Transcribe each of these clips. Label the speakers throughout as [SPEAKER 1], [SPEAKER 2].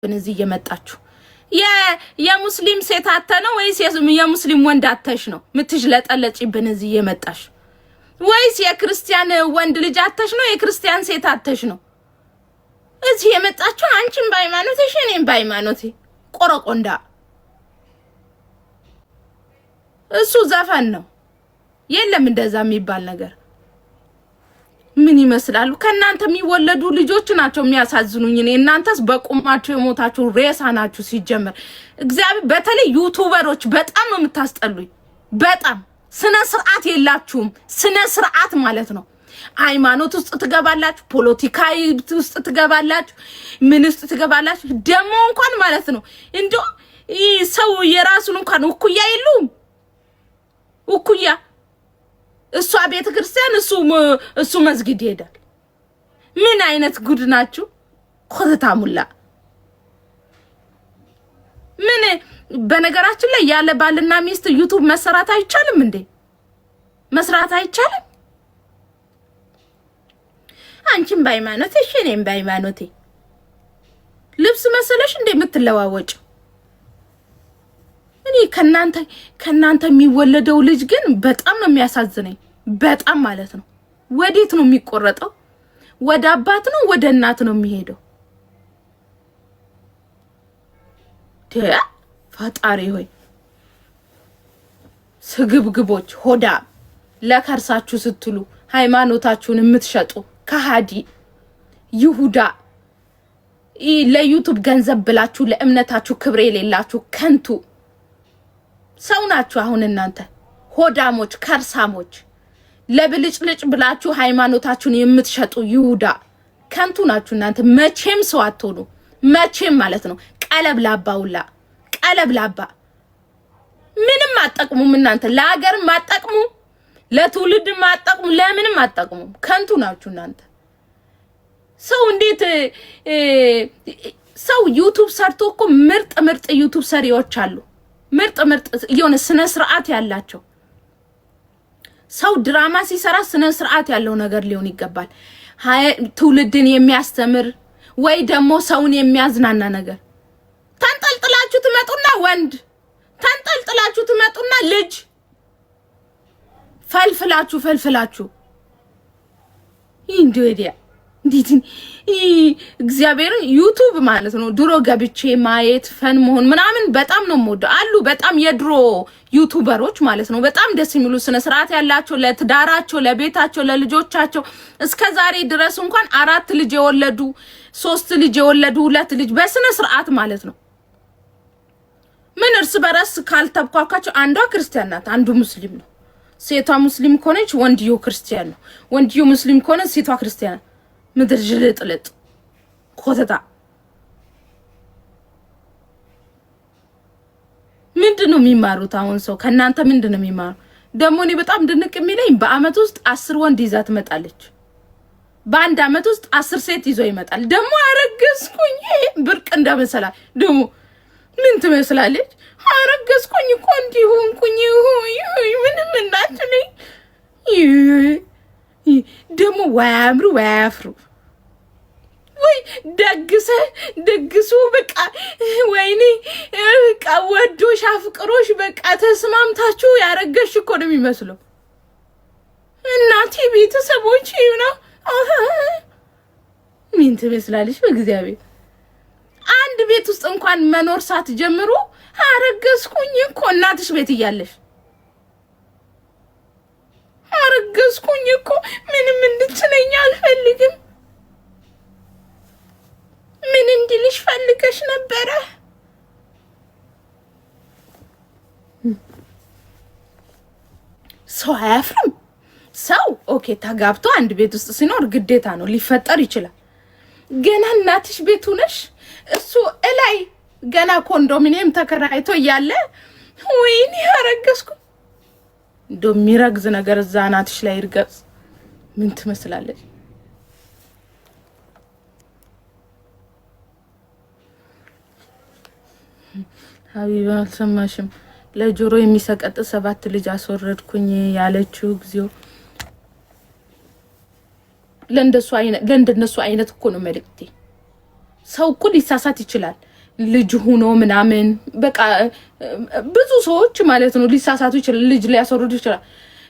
[SPEAKER 1] በነዚህ እየመጣችሁ የሙስሊም ሴት አተነው ወይስ የሙስሊም ወንድ አተሽ ነው ምትሽለጠለጪ በነዚህ እየመጣሽ ወይስ የክርስቲያን ወንድ ልጅ አተሽ ነው የክርስቲያን ሴት አተሽ ነው እዚህ የመጣችሁ አንቺም በሃይማኖትሽ እኔም በሃይማኖቴ ቆረቆንዳ እሱ ዘፈን ነው የለም እንደዛ የሚባል ነገር ምን ይመስላሉ ከናንተ የሚወለዱ ልጆች ናቸው የሚያሳዝኑኝ እኔ እናንተስ በቁማችሁ የሞታችሁ ሬሳ ናችሁ ሲጀመር እግዚአብሔር በተለይ ዩቲዩበሮች በጣም ነው የምታስጠሉኝ በጣም ስነ ስርዓት የላችሁም ስነ ስርዓት ማለት ነው ሃይማኖት ውስጥ ትገባላችሁ ፖለቲካ ውስጥ ትገባላችሁ ምን ውስጥ ትገባላችሁ ደሞ እንኳን ማለት ነው እንዶ ሰው የራሱን እንኳን እኩያ የሉም እኩያ እሱ ቤተ ክርስቲያን እሱ መስጊድ ይሄዳል ምን አይነት ጉድ ናችሁ ኮተታሙላ ምን በነገራችን ላይ ያለ ባልና ሚስት ዩቲዩብ መስራት አይቻልም እንዴ መስራት አይቻልም አንቺም በሃይማኖትሽ እኔም በሃይማኖቴ ልብስ መሰለሽ እንዴ የምትለዋወጭ እኔ ከናንተ የሚወለደው ልጅ ግን በጣም ነው የሚያሳዝነኝ በጣም ማለት ነው ወዴት ነው የሚቆረጠው ወደ አባት ነው ወደ እናት ነው የሚሄደው ፈጣሪ ሆይ ስግብግቦች ሆዳ ለከርሳችሁ ስትሉ ሃይማኖታችሁን የምትሸጡ ከሃዲ ይሁዳ ለዩቲዩብ ገንዘብ ብላችሁ ለእምነታችሁ ክብር የሌላችሁ ከንቱ ሰው ናችሁ አሁን እናንተ ሆዳሞች ከርሳሞች ለብልጭልጭ ብላችሁ ሃይማኖታችሁን የምትሸጡ ይሁዳ ከንቱ ናችሁ እናንተ መቼም ሰው አትሆኑ መቼም ማለት ነው ቀለብ ላባውላ ቀለብ ላባ ምንም አጣቅሙም እናንተ ለሀገር ማጣቅሙ ለትውልድ ማጣቅሙ ለምንም አጣቅሙ ከንቱ ናችሁ እናንተ ሰው እንዴት ሰው ዩቲዩብ ሰርቶ እኮ ምርጥ ዩቲዩብ ሰሪዎች አሉ ምርጥ የሆነ ስነ ስርዓት ያላቸው ሰው ድራማ ሲሰራ ስነ ስርዓት ያለው ነገር ሊሆን ይገባል ትውልድን የሚያስተምር ወይ ደግሞ ሰውን የሚያዝናና ነገር ተንጠልጥላችሁ ትመጡና ወንድ ተንጠልጥላችሁ ትመጡና ልጅ ፈልፍላችሁ እንዴዲያ እንዴት እግዚአብሔር ዩቲዩብ ማለት ነው ድሮ ገብቼ ማየት ፈን መሆን ምናምን በጣም ነው የምወደው አሉ በጣም የድሮ ዩቲዩበሮች ማለት ነው በጣም ደስ የሚሉ ስነ ስርዓት ያላቸው ለትዳራቸው ለቤታቸው ለልጆቻቸው እስከዛሬ ድረስ እንኳን 4 ልጅ የወለዱ 3 ልጅ የወለዱ 2 ልጅ በስነ ስርዓት ማለት ነው ምን እርስ በራስ ካልተብኳካቸው አንዷ ክርስቲያን ናት አንዱ ሙስሊም ነው ሴቷ ሙስሊም ኮነች ወንድዮ ክርስቲያን ነው ወንድዮ ሙስሊም ኮነ ሴቷ ክርስቲያን ምድር ጅልጥልጥ ኮተታ ምንድነው የሚማሩት አሁን ሰው ከናንተ ምንድነው የሚማሩ ደሞ እኔ በጣም ድንቅ የሚለኝ በአመት ውስጥ 10 ወንድ ይዛ ትመጣለች በአንድ አመት ውስጥ 10 ሴት ይዞ ይመጣል ደሞ አረገዝኩኝ ብርቅ እንደመሰላ ደሞ ምን ትመስላለች አረገዝኩኝ እኮ እንዲሆንኩኝ ምንም እናትልኝ ደሞ ወያምሩ ወያፍሩ ወይ ደግሱ በቃ ወይኔ በቃ ወዶሽ አፍቅሮሽ በቃ ተስማምታችሁ ያረገሽ እኮ ነው የሚመስለው እናቴ ቤተሰቦች ይሁና ምን ትመስላለች በእግዚአብሔር አንድ ቤት ውስጥ እንኳን መኖር ሳትጀምሩ አረገዝኩኝ እኮ እናትሽ ቤት እያለሽ አረገዝኩኝ እኮ ምንም እንድትለኝ አልፈልግም ምን እንድልሽ ፈልገሽ ነበረ ሰው አያፍርም ሰው ኦኬ ተጋብቶ አንድ ቤት ውስጥ ሲኖር ግዴታ ነው ሊፈጠር ይችላል ገና እናትሽ ቤት ሆነሽ እሱ እላይ ገና ኮንዶሚኒየም ተከራይቶ ያለ ወይኔ አረገዝኩ እንደሚረግዝ ነገር ዛናትሽ ላይ ይርገጽ ምን ትመስላለች ሀቢባ አልሰማሽም ለጆሮ የሚሰቀጥ 7 ልጅ አስወረድኩኝ ያለችው እግዚኦ ለእንደነሱ አይነት እኮ ነው መልእክቴ ሰው እኮ ሊሳሳት ይችላል ልጅ ሆኖ ምናምን በቃ ብዙ ሰዎች ማለት ነው ሊሳሳቱ ይችላል፣ ልጅ ሊያስወርዱ ይችላል።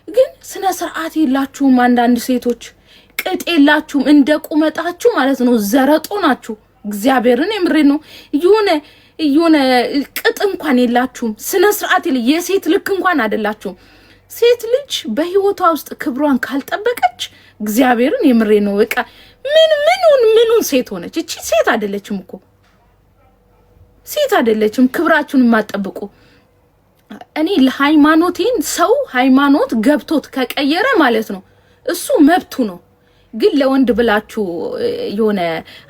[SPEAKER 1] ግን ስነ ስርዓት የላችሁም። አንዳንድ ሴቶች ቅጥ የላችሁም። እንደ ቁመጣችሁ ማለት ነው ዘረጦ ናችሁ። እግዚአብሔርን የምሬ ነው። የሆነ ቅጥ እንኳን የላችሁም። ስነ ስርዓት የሴት ልክ እንኳን አይደላችሁም። ሴት ልጅ በህይወቷ ውስጥ ክብሯን ካልጠበቀች እግዚአብሔርን የምሬ ነው በቃ ምኑን ሴት ሆነች? እቺ ሴት አይደለችም እኮ ሴት አይደለችም። ክብራችሁን ማጠብቁ። እኔ ለሃይማኖቴን ሰው ሃይማኖት ገብቶት ከቀየረ ማለት ነው እሱ መብቱ ነው። ግን ለወንድ ብላችሁ የሆነ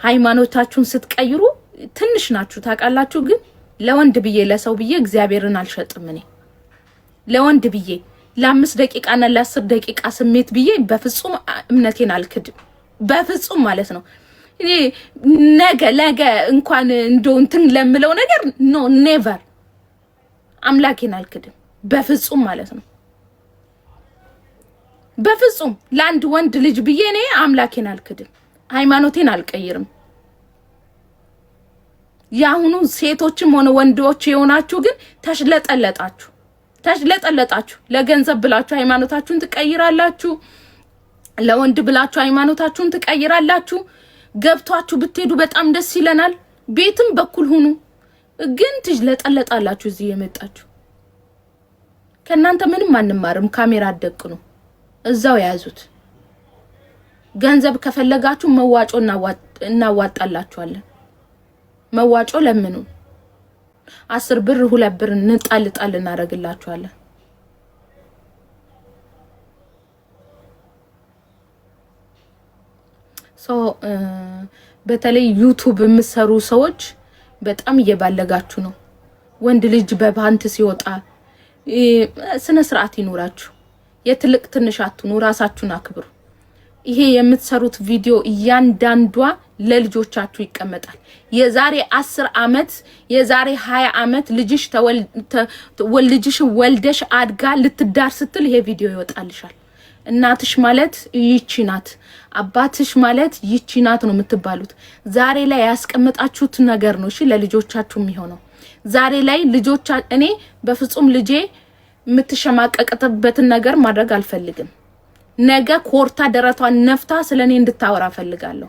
[SPEAKER 1] ሃይማኖታችሁን ስትቀይሩ ትንሽ ናችሁ ታውቃላችሁ። ግን ለወንድ ብዬ ለሰው ብዬ እግዚአብሔርን አልሸጥም። እኔ ለወንድ ብዬ ለ5 ደቂቃና ለ10 ደቂቃ ስሜት ብዬ በፍጹም እምነቴን አልክድም። በፍጹም ማለት ነው። እኔ ነገ እንኳን እንደው እንትን ለምለው ነገር ኖ ኔቨር አምላኬን አልክድም። በፍጹም ማለት ነው። በፍጹም ለአንድ ወንድ ልጅ ብዬ እኔ አምላኬን አልክድም። ሃይማኖቴን አልቀይርም። ያሁኑ ሴቶችም ሆነ ወንዶች የሆናችሁ ግን ተሽለጠለጣችሁ ለገንዘብ ብላችሁ ሃይማኖታችሁን ትቀይራላችሁ። ለወንድ ብላችሁ ሃይማኖታችሁን ትቀይራላችሁ። ገብቷችሁ ብትሄዱ በጣም ደስ ይለናል። ቤትም በኩል ሁኑ። ግን ትሽለጠለጣላችሁ እዚህ የመጣችሁ። ከናንተ ምንም አንማርም። ካሜራ አደቅኑ እዛው ያዙት። ገንዘብ ከፈለጋችሁ መዋጮ እናዋጣላችኋለን። መዋጮ ለምኑ 10 ብር 2 ብር እንጣልጣል እናደርግላችኋለን። በተለይ ዩቲዩብ የምትሰሩ ሰዎች በጣም እየባለጋችሁ ነው። ወንድ ልጅ በፓንት ሲወጣ ስነ ስርዓት ይኖራችሁ። የትልቅ ትንሽ አትኑ፣ ራሳችሁን አክብሩ። ይሄ የምትሰሩት ቪዲዮ እያንዳንዷ ለልጆቻችሁ ይቀመጣል። የዛሬ 10 አመት የዛሬ 20 አመት ልጅሽ ወልደሽ አድጋ ልትዳር ስትል ይሄ ቪዲዮ ይወጣልሻል። እናትሽ ማለት ይቺ ናት፣ አባትሽ ማለት ይቺ ናት ነው የምትባሉት። ዛሬ ላይ ያስቀመጣችሁት ነገር ነው እሺ ለልጆቻችሁ የሚሆነው። ዛሬ ላይ እኔ በፍጹም ልጄ የምትሸማቀቅበትን ነገር ማድረግ አልፈልግም። ነገ ኮርታ ደረቷን ነፍታ ስለኔ እንድታወራ ፈልጋለሁ።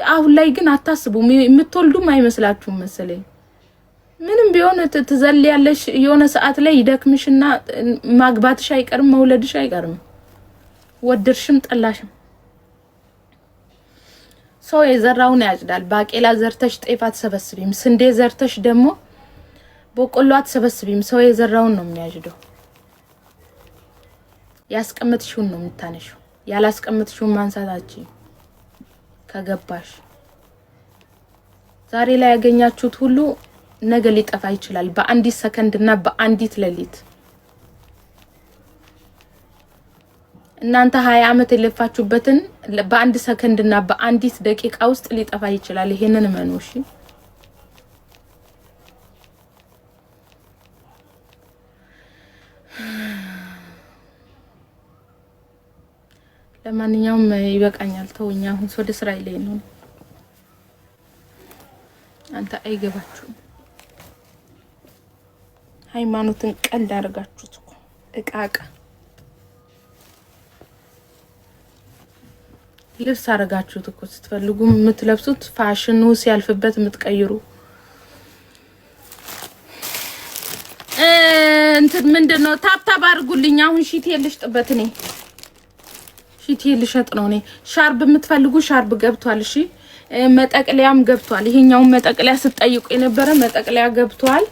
[SPEAKER 1] አሁን ላይ ግን አታስቡም። የምትወልዱም አይመስላችሁም መሰለኝ። ምንም ቢሆን ትዘልያለሽ የሆነ ሰዓት ላይ ይደክምሽና ማግባትሽ አይቀርም፣ መውለድሽ አይቀርም። ወድርሽም ጠላሽም ሰው የዘራውን ያጭዳል። ባቄላ ዘርተሽ ጤፍ አትሰበስቢም። ስንዴ ዘርተሽ ደግሞ በቆሎ አትሰበስቢም። ሰው የዘራውን ነው የሚያጭደው። ያስቀምጥሽውን ነው የምታነሺው። ያላስቀምጥሽውን ማንሳታችሁ ከገባሽ ዛሬ ላይ ያገኛችሁት ሁሉ ነገ ሊጠፋ ይችላል በአንዲት ሰከንድ እና በአንዲት ሌሊት። እናንተ 20 አመት የለፋችሁበትን በአንድ ሰከንድ እና በአንዲት ደቂቃ ውስጥ ሊጠፋ ይችላል። ይሄንን መኖሽ ለማንኛውም ይበቃኛል። ተውኛ አሁን ወደ እስራኤል ላይ ነው። አንተ አይገባችሁም። ሃይማኖትን ቀልድ አድርጋችሁት እቃ ልብስ አድርጋችሁት እኮ ስትፈልጉ የምትለብሱት ፋሽኑ ሲያልፍበት የምትቀይሩ እንትን ምንድነው? ታፕታፕ አድርጉልኝ። አሁን ሺት ልሽጥበት ነኝ። ሺት ልሸጥ ነው ነኝ። ሻርብ የምትፈልጉ ሻርብ ገብቷል። እሺ መጠቅለያም ገብቷል። ይሄኛው መጠቅለያ ስትጠይቁ የነበረ መጠቅለያ ገብቷል።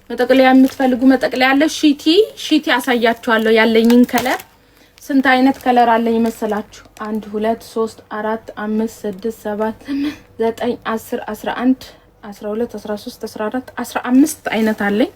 [SPEAKER 1] መጠቅለያ የምትፈልጉ መጠቅለያ አለ። ሺቲ ያሳያችኋለሁ ያለኝን ከለር። ስንት አይነት ከለር አለኝ መሰላችሁ? 1 2 3 4 5 6 7 9 10 11 12 13 14 15 አይነት አለኝ።